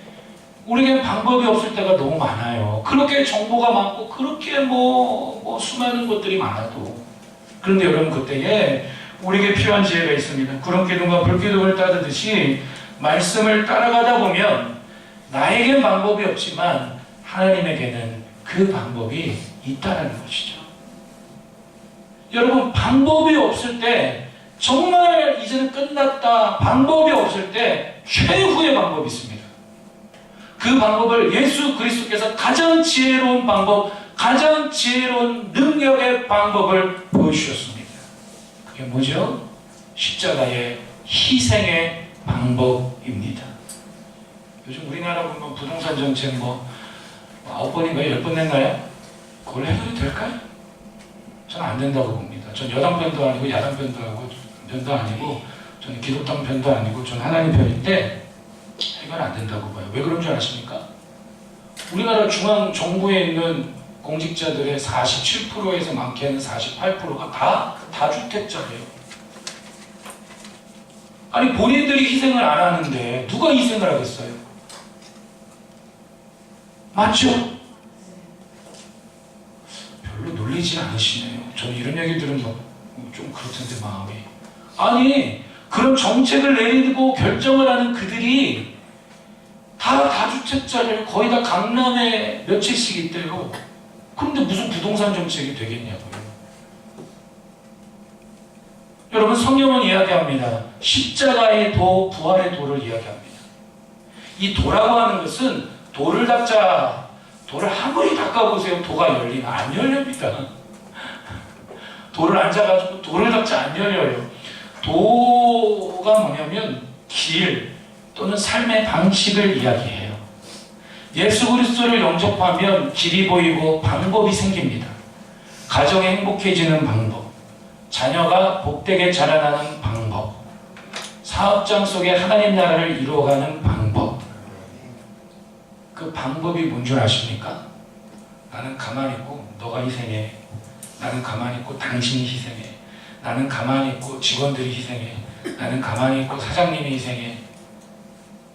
우리에겐 방법이 없을 때가 너무 많아요. 그렇게 정보가 많고 그렇게 뭐 수많은 것들이 많아도 그런데 여러분 그때에 우리에게 필요한 지혜가 있습니다. 구름기둥과 불기둥을 따르듯이 말씀을 따라가다 보면 나에겐 방법이 없지만 하나님에게는 그 방법이 있다는 것이죠. 여러분 방법이 없을 때 정말 이제는 끝났다. 방법이 없을 때 최후의 방법이 있습니다. 그 방법을 예수 그리스도께서 가장 지혜로운 방법, 가장 지혜로운 능력의 방법을 보여주셨습니다. 그게 뭐죠? 십자가의 희생의 방법입니다. 요즘 우리나라 보면 부동산 정책 9번인가요? 10번 냈나요? 그걸 해결이 될까요? 저는 안 된다고 봅니다. 전 여당 편도 아니고 야당 편도 아니고 저는 기독당 편도 아니고 저는 하나님 편인데 해결 안 된다고 봐요. 왜 그런 줄 아십니까? 우리나라 중앙 정부에 있는 공직자들의 47%에서 많게는 48%가 다 다주택자예요. 아니 본인들이 희생을 안 하는데 누가 희생을 하겠어요? 맞죠? 별로 놀리지 않으시네요. 저는 이런 얘기 들으면 좀 그렇던데 마음이. 아니 그런 정책을 내리고 결정을 하는 그들이 다 다주택자를 거의 다 강남에 몇 채씩 있대요. 그런데 무슨 부동산 정책이 되겠냐고요. 여러분 성경은 이야기합니다. 십자가의 도, 부활의 도를 이야기합니다. 이 도라고 하는 것은 돌을 닦자. 돌을 아무리 닦아보세요. 도가 열리나? 안 열립니다. 돌을 앉아가지고 돌을 닦자 안 열려요. 도가 뭐냐면 길 또는 삶의 방식을 이야기해요. 예수 그리스도를 영접하면 길이 보이고 방법이 생깁니다. 가정이 행복해지는 방법, 자녀가 복되게 자라나는 방법, 사업장 속에 하나님 나라를 이루어가는 방법. 그 방법이 뭔 줄 아십니까? 나는 가만히 있고 너가 희생해. 나는 가만히 있고 당신이 희생해. 나는 가만히 있고 직원들이 희생해. 나는 가만히 있고 사장님이 희생해.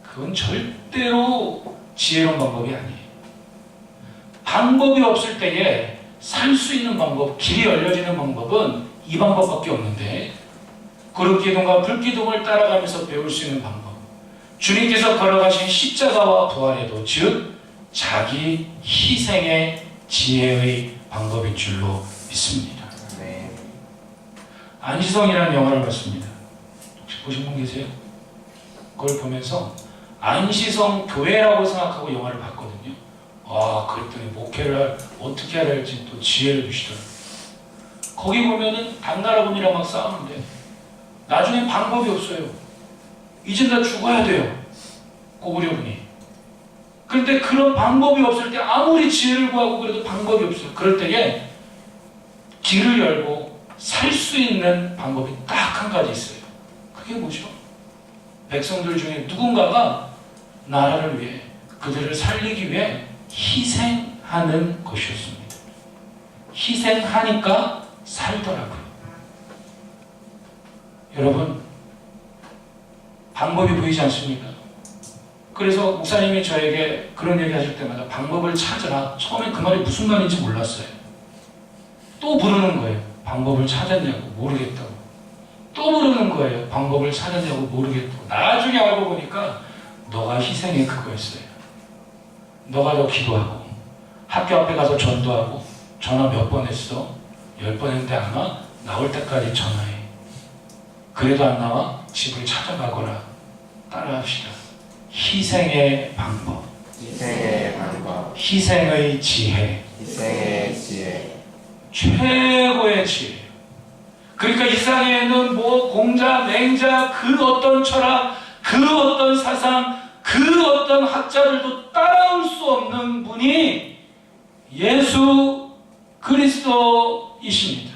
그건 절대로 지혜로운 방법이 아니에요. 방법이 없을 때에 살 수 있는 방법, 길이 열려지는 방법은 이 방법밖에 없는데 구름기둥과 불기둥을 따라가면서 배울 수 있는 방법, 주님께서 걸어가신 십자가와 부활의 도, 즉 자기 희생의 지혜의 방법인 줄로 믿습니다. 네. 안시성이라는 영화를 봤습니다. 혹시 보신 분 계세요? 그걸 보면서 안시성 교회라고 생각하고 영화를 봤거든요. 그랬더니 목회를 어떻게 해야 될지 또 지혜를 주시더라고요. 거기 보면은 당나라군이랑 막 싸우는데 나중에 방법이 없어요. 이젠 다 죽어야 돼요. 고구려군이. 그런데 그런 방법이 없을 때 아무리 지혜를 구하고 그래도 방법이 없어요. 그럴 때에 길을 열고 살 수 있는 방법이 딱 한 가지 있어요. 그게 뭐죠? 백성들 중에 누군가가 나라를 위해 그들을 살리기 위해 희생하는 것이었습니다. 희생하니까 살더라고요. 여러분 방법이 보이지 않습니까? 그래서 목사님이 저에게 그런 얘기 하실 때마다 방법을 찾으라. 처음엔 그 말이 무슨 말인지 몰랐어요. 또 부르는 거예요. 방법을 찾았냐고 모르겠다고. 또 부르는 거예요. 방법을 찾았냐고 모르겠다고. 나중에 알고 보니까 너가 희생이 그거였어요. 너가 더 기도하고 학교 앞에 가서 전도하고 전화 몇 번 했어? 10번 했는데 아마 나올 때까지 전화해. 그래도 안 나와? 집을 찾아가거라. 따라합시다. 희생의 방법, 희생의 방법, 희생의 지혜, 희생의 지혜, 최고의 지혜. 그러니까 이 세상에는 뭐 공자, 맹자, 그 어떤 철학, 그 어떤 사상, 그 어떤 학자들도 따라올 수 없는 분이 예수 그리스도이십니다.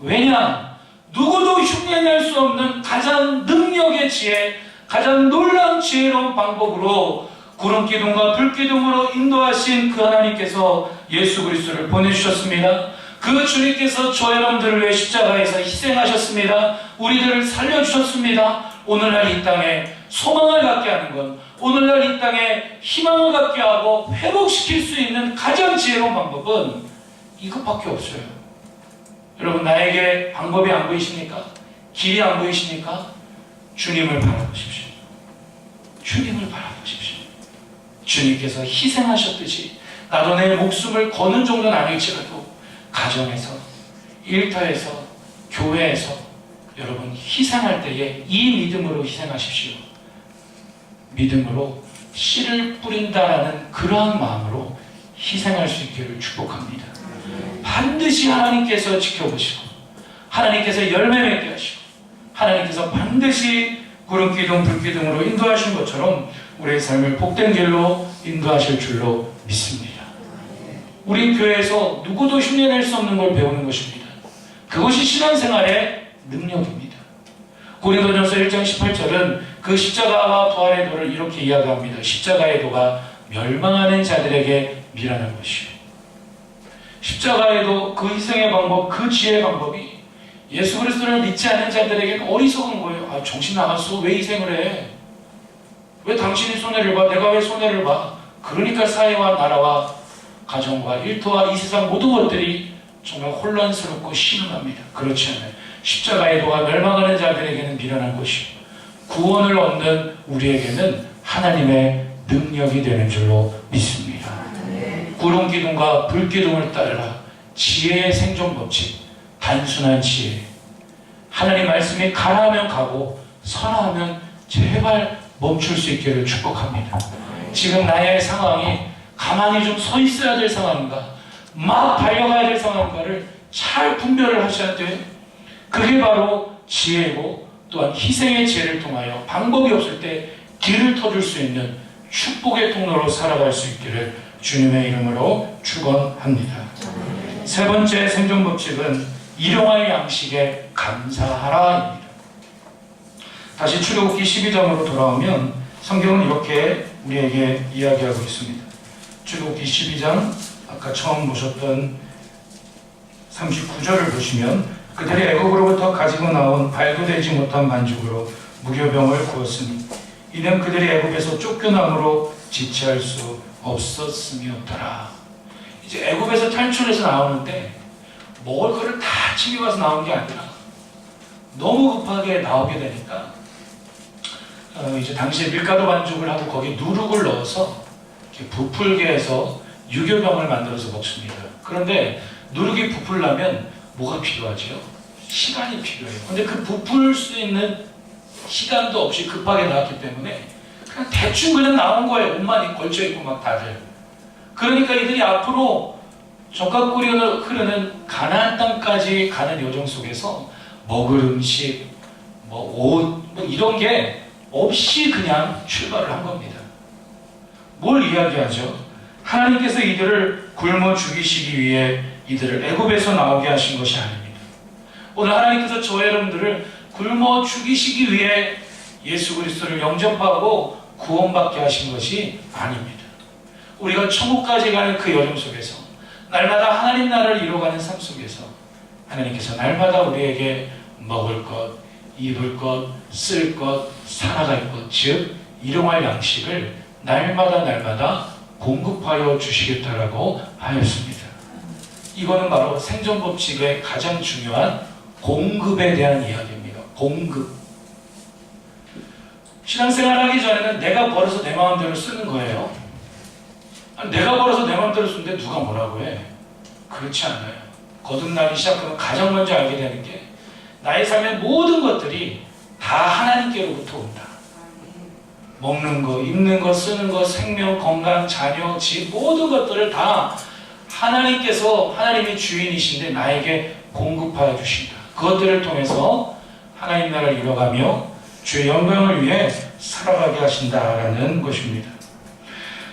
왜냐? 누구도 흉내낼 수 없는 가장 능력의 지혜, 가장 놀라운 지혜로운 방법으로 구름기둥과 불기둥으로 인도하신 그 하나님께서 예수 그리스도를 보내주셨습니다. 그 주님께서 저 여러분들을 위해 십자가에서 희생하셨습니다. 우리들을 살려주셨습니다. 오늘날 이 땅에 소망을 갖게 하는 건, 오늘날 이 땅에 희망을 갖게 하고 회복시킬 수 있는 가장 지혜로운 방법은 이것밖에 없어요. 여러분, 나에게 방법이 안 보이십니까? 길이 안 보이십니까? 주님을 바라보십시오. 주님을 바라보십시오. 주님께서 희생하셨듯이 나도 내 목숨을 거는 정도는 아닐지라도 가정에서, 일터에서, 교회에서 여러분 희생할 때에 이 믿음으로 희생하십시오. 믿음으로 씨를 뿌린다라는 그러한 마음으로 희생할 수 있기를 축복합니다. 반드시 하나님께서 지켜보시고 하나님께서 열매 맺게 하시고 하나님께서 반드시 구름기둥 불기둥으로 인도하신 것처럼 우리의 삶을 복된 길로 인도하실 줄로 믿습니다. 우리 교회에서 누구도 흉내낼 수 없는 걸 배우는 것입니다. 그것이 신앙생활의 능력입니다. 고린도전서 1장 18절은 그 십자가와 부활의 도를 이렇게 이야기합니다. 십자가의 도가 멸망하는 자들에게 미련한 것이요. 십자가의 도, 그 희생의 방법, 그 지혜의 방법이 예수 그리스도를 믿지 않는 자들에게는 어리석은 거예요. 아, 정신 나갔어. 왜 희생을 해? 왜 당신이 손해를 봐? 내가 왜 손해를 봐? 그러니까 사회와 나라와 가정과 일터와 이 세상 모든 것들이 정말 혼란스럽고 신음합니다. 그렇지 않아요. 십자가의 도가 멸망하는 자들에게는 미련한 것이고 구원을 얻는 우리에게는 하나님의 능력이 되는 줄로 믿습니다. 구름기둥과 불기둥을 따르라. 지혜의 생존 법칙, 단순한 지혜. 하나님 말씀이 가라 하면 가고 서라 하면 제발 멈출 수 있기를 축복합니다. 지금 나의 상황이 가만히 좀 서 있어야 될 상황인가, 막 달려가야 될 상황인가를 잘 분별을 하셔야 돼요. 그게 바로 지혜고 또한 희생의 지혜를 통하여 방법이 없을 때 길을 터줄 수 있는 축복의 통로로 살아갈 수 있기를 주님의 이름으로 축원합니다. 세 번째 생존 법칙은 일용할 양식에 감사하라입니다. 다시 출애굽기 12장으로 돌아오면 성경은 이렇게 우리에게 이야기하고 있습니다. 출애굽기 12장 아까 처음 보셨던 39절을 보시면 그들이 애굽으로부터 가지고 나온 발도 되지 못한 반죽으로 무교병을 구웠으니 이는 그들이 애굽에서 쫓겨남으로 지체할 수 없었음이었더라. 이제 애굽에서 탈출해서 나오는데 먹을 거를 다 챙겨가서 나온 게 아니라 너무 급하게 나오게 되니까 이제 당시에 밀가루 반죽을 하고 거기에 누룩을 넣어서 이렇게 부풀게 해서 유교병을 만들어서 먹습니다. 그런데 누룩이 부풀려면 뭐가 필요하죠? 시간이 필요해요. 근데 그 부풀 수 있는 시간도 없이 급하게 나왔기 때문에 그냥 대충 그냥 나온 거예요. 옷만 걸쳐있고 막 다들. 그러니까 이들이 앞으로 적각골이 흐르는 가나안 땅까지 가는 여정 속에서 먹을 음식, 옷, 이런 게 없이 그냥 출발을 한 겁니다. 뭘 이야기하죠? 하나님께서 이들을 굶어 죽이시기 위해 이들을 애굽에서 나오게 하신 것이 아닙니다. 오늘 하나님께서 저 여러분들을 굶어 죽이시기 위해 예수 그리스도를 영접하고 구원받게 하신 것이 아닙니다. 우리가 천국까지 가는 그 여정 속에서 날마다 하나님 나라를 이루어가는 삶 속에서 하나님께서 날마다 우리에게 먹을 것, 입을 것, 쓸 것, 살아갈 것, 즉 일용할 양식을 날마다 공급하여 주시겠다라고 하였습니다. 이거는 바로 생존법칙의 가장 중요한 공급에 대한 이야기입니다. 공급. 신앙생활 하기 전에는 내가 벌어서 내 마음대로 쓰는 거예요. 아니, 내가 벌어서 내 마음대로 쓰는데 누가 뭐라고 해? 그렇지 않아요. 거듭나기 시작하면 가장 먼저 알게 되는 게 나의 삶의 모든 것들이 다 하나님께로부터 온다. 먹는 거, 입는 거, 쓰는 거, 생명, 건강, 자녀, 집 모든 것들을 다 하나님께서 하나님이 주인이신데 나에게 공급하여 주신다. 그것들을 통해서 하나님 나라를 이뤄가며 주의 영광을 위해 살아가게 하신다라는 것입니다.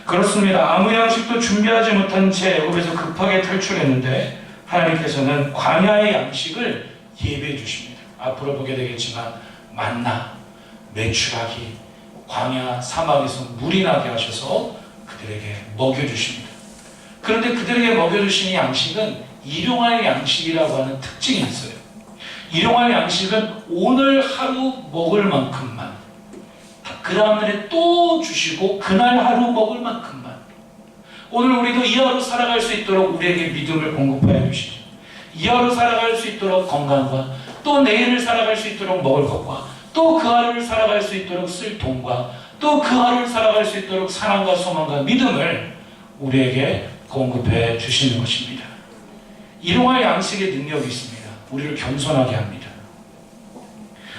그렇습니다. 아무 양식도 준비하지 못한 채 애굽에서 급하게 탈출했는데 하나님께서는 광야의 양식을 예비해 주십니다. 앞으로 보게 되겠지만 만나, 메추라기, 광야 사막에서 물이 나게 하셔서 그들에게 먹여주십니다. 그런데 그들에게 먹여주신 양식은 일용할 양식이라고 하는 특징이 있어요. 일용할 양식은 오늘 하루 먹을 만큼만, 그 다음날에 또 주시고 그날 하루 먹을 만큼만. 오늘 우리도 이 하루 살아갈 수 있도록 우리에게 믿음을 공급하여 주시죠. 이 하루 살아갈 수 있도록 건강과 또 내일을 살아갈 수 있도록 먹을 것과 또 그 하루를 살아갈 수 있도록 쓸 돈과 또 그 하루를 살아갈 수 있도록 사랑과 소망과 믿음을 우리에게 공급해 주시는 것입니다. 일용할 양식의 능력이 있습니다. 우리를 겸손하게 합니다.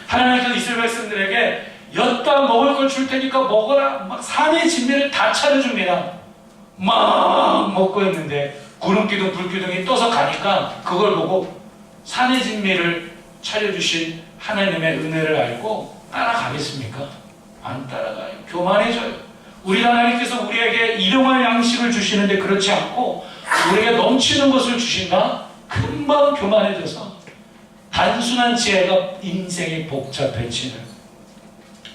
하나님께서 이스라엘 백성들에게 엿다 먹을 걸 줄 테니까 먹어라. 막 산의 진미를 다 차려줍니다. 막 먹고 있는데 구름기둥 불기둥이 떠서 가니까 그걸 보고 산의 진미를 차려주신 하나님의 은혜를 알고 따라가겠습니까? 안 따라가요. 교만해져요. 우리 하나님께서 우리에게 일용할 양식을 주시는데 그렇지 않고 우리에게 넘치는 것을 주신다? 금방 교만해져서 단순한 지혜가 인생이 복잡해지는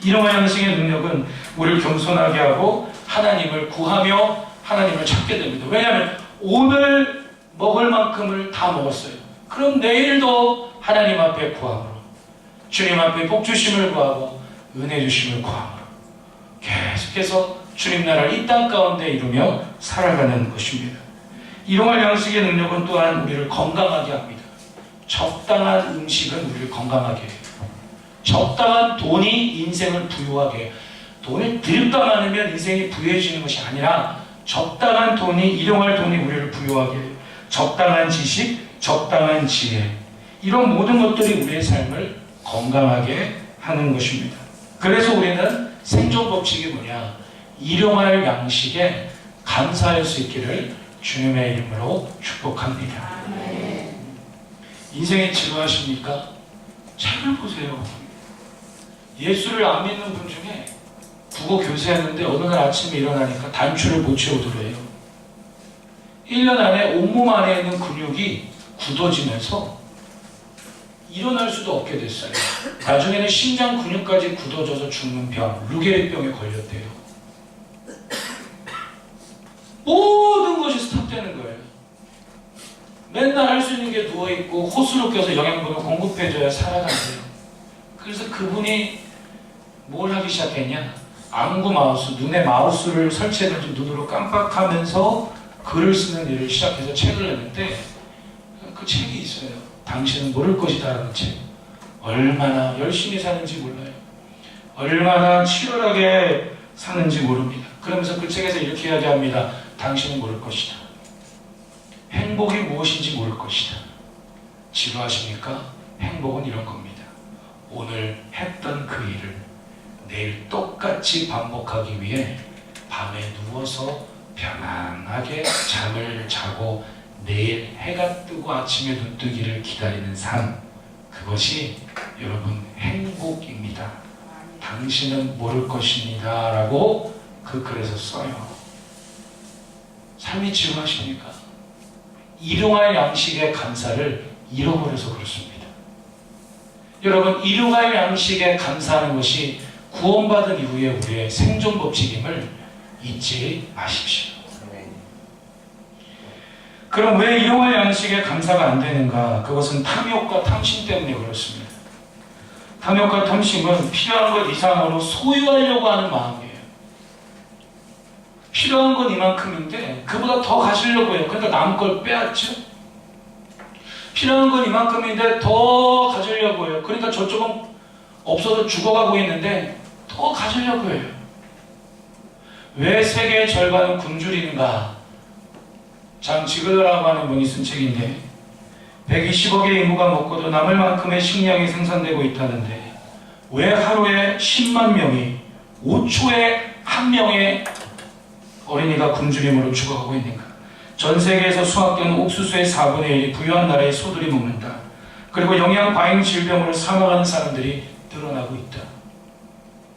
일용할 양식의 능력은 우리를 겸손하게 하고 하나님을 구하며 하나님을 찾게 됩니다. 왜냐하면 오늘 먹을 만큼을 다 먹었어요. 그럼 내일도 하나님 앞에 구함으로 주님 앞에 복 주심을 구하고 은혜 주심을 구함으로 계속해서 주님 나라를 이 땅 가운데 이루며 살아가는 것입니다. 일용할 양식의 능력은 또한 우리를 건강하게 합니다. 적당한 음식은 우리를 건강하게 해요. 적당한 돈이 인생을 부유하게 해요. 돈이 들다 많으면 인생이 부유해지는 것이 아니라 적당한 돈이, 일용할 돈이 우리를 부유하게 해요. 적당한 지식, 적당한 지혜, 이런 모든 것들이 우리의 삶을 건강하게 하는 것입니다. 그래서 우리는 생존 법칙이 뭐냐? 일용할 양식에 감사할 수 있기를 주님의 이름으로 축복합니다. 인생이 지루하십니까? 책을 보세요. 예수를 안 믿는 분 중에 국어 교사였는데 어느 날 아침에 일어나니까 단추를 못 채우더래요. 1년 안에 온몸 안에 있는 근육이 굳어지면서 일어날 수도 없게 됐어요. 나중에는 심장 근육까지 굳어져서 죽는 병, 루게리병에 걸렸대요. 모든 것이 스탑되는 거예요. 맨날 할 수 있는 게 누워있고 호수로 껴서 영양분을 공급해줘야 살아간대요. 그래서 그분이 뭘 하기 시작했냐? 안구 마우스, 눈에 마우스를 설치해서 눈으로 깜빡하면서 글을 쓰는 일을 시작해서 책을 냈는데 그 책이 있어요. 당신은 모를 것이다 라는 책. 얼마나 열심히 사는지 몰라요. 얼마나 치열하게 사는지 모릅니다. 그러면서 그 책에서 이렇게 이야기합니다. 당신은 모를 것이다. 행복이 무엇인지 모를 것이다. 지루하십니까? 행복은 이런 겁니다. 오늘 했던 그 일을 내일 똑같이 반복하기 위해 밤에 누워서 편안하게 잠을 자고 내일 해가 뜨고 아침에 눈뜨기를 기다리는 삶, 그것이 여러분 행복입니다. 당신은 모를 것입니다 라고 그 글에서 써요. 삶이 지루하십니까? 일용할 양식의 감사를 잃어버려서 그렇습니다. 여러분, 일용할 양식에 감사하는 것이 구원받은 이후에 우리의 생존 법칙임을 잊지 마십시오. 그럼 왜 일용할 양식에 감사가 안 되는가? 그것은 탐욕과 탐심 때문에 그렇습니다. 탐욕과 탐심은 필요한 것 이상으로 소유하려고 하는 마음이에요. 필요한 건 이만큼인데 그보다 더 가지려고 해요. 그러니까 남은 걸 빼앗죠. 필요한 건 이만큼인데 더 가지려고 해요. 그러니까 저쪽은 없어서 죽어가고 있는데 더 가지려고 해요. 왜 세계의 절반은 굶주리는가? 장지글러라고 하는 분이 쓴 책인데 120억의 인구가 먹고도 남을 만큼의 식량이 생산되고 있다는데 왜 하루에 10만 명이 5초에 한 명의 어린이가 굶주림으로 죽어가고 있는가? 전 세계에서 수확된 옥수수의 4분의 1이 부유한 나라의 소들이 먹는다. 그리고 영양 과잉 질병으로 사망하는 사람들이 늘어나고 있다.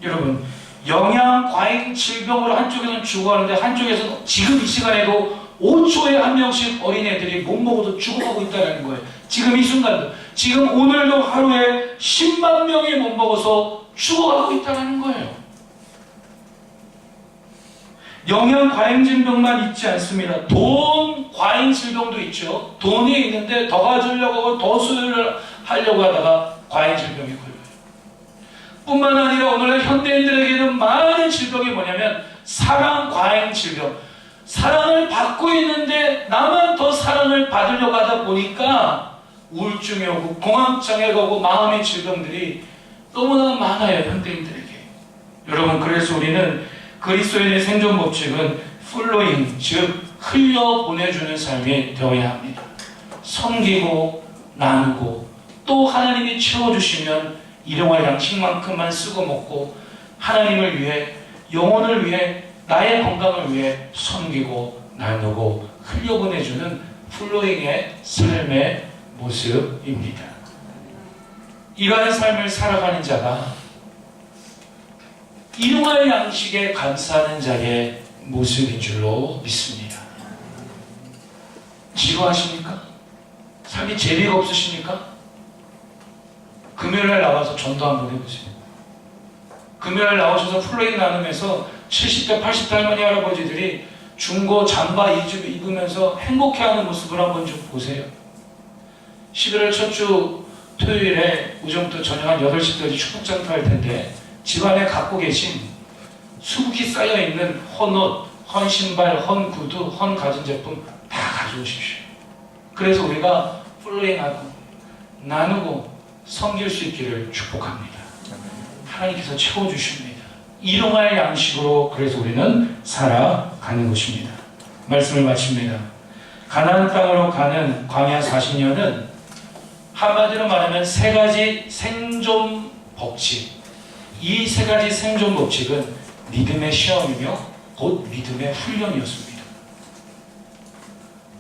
여러분, 영양 과잉 질병으로 한쪽에서는 죽어가는데 한쪽에서는 지금 이 시간에도 5초에 한 명씩 어린애들이 못 먹어도 죽어가고 있다는 거예요. 지금 이 순간도. 지금 오늘도 하루에 10만 명이 못 먹어서 죽어가고 있다는 거예요. 영양 과잉 질병만 있지 않습니다. 돈 과잉 질병도 있죠. 돈이 있는데 더 가지려고 하고 더 소유를 하려고 하다가 과잉 질병이 걸려요. 뿐만 아니라 오늘날 현대인들에게는 많은 질병이 뭐냐면 사랑 과잉 질병. 사랑을 받고 있는데 나만 더 사랑을 받으려고 하다 보니까 우울증이 오고 공황장애가 오고 마음의 질병들이 너무나 많아요. 현대인들에게. 여러분, 그래서 우리는 그리스도인의 생존 법칙은 플로잉, 즉 흘려보내주는 삶이 되어야 합니다. 섬기고 나누고 또 하나님이 채워주시면 일용할 양식만큼만 쓰고 먹고 하나님을 위해, 영혼을 위해, 나의 건강을 위해 섬기고 나누고 흘려보내주는 플로잉의 삶의 모습입니다. 이러한 삶을 살아가는 자가 일용할 양식에 감사하는 자의 모습인 줄로 믿습니다. 지루하십니까? 삶이 재미가 없으십니까? 금요일날 나와서 전도 한번 해보세요. 금요일 나오셔서 플로잉 나누면서 70대, 80대 할머니, 할아버지들이 중고 잠바 입으면서 행복해하는 모습을 한번 좀 보세요. 11월 첫 주 토요일에 오전부터 저녁 한 8시까지 축복장터 할 텐데 집안에 갖고 계신 수북히 쌓여있는 헌옷, 헌신발, 헌구두, 헌가전제품 다 가져오십시오. 그래서 우리가 플로잉하고 나누고 섬길 수 있기를 축복합니다. 하나님께서 채워주십니다. 일용할 양식으로 그래서 우리는 살아가는 것입니다. 말씀을 마칩니다. 가나안 땅으로 가는 광야 40년은 한마디로 말하면 세 가지 생존 법칙, 이 세 가지 생존 법칙은 믿음의 시험이며 곧 믿음의 훈련이었습니다.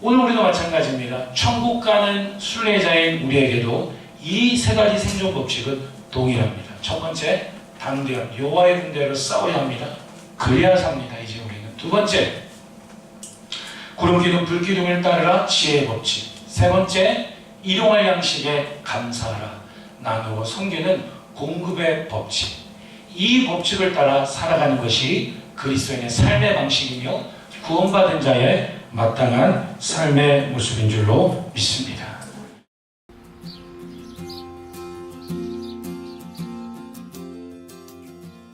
오늘 우리도 마찬가지입니다. 천국 가는 순례자인 우리에게도 이 세 가지 생존 법칙은 동일합니다. 첫 번째, 담대함, 여호와의 군대로 싸워야 합니다. 그래야 삽니다. 이제 우리는. 두 번째, 구름기둥 불기둥을 따르라, 지혜의 법칙. 세 번째, 일용할 양식에 감사하라, 나누어 섬기는 공급의 법칙. 이 법칙을 따라 살아가는 것이 그리스도인의 삶의 방식이며 구원받은 자의 마땅한 삶의 모습인 줄로 믿습니다.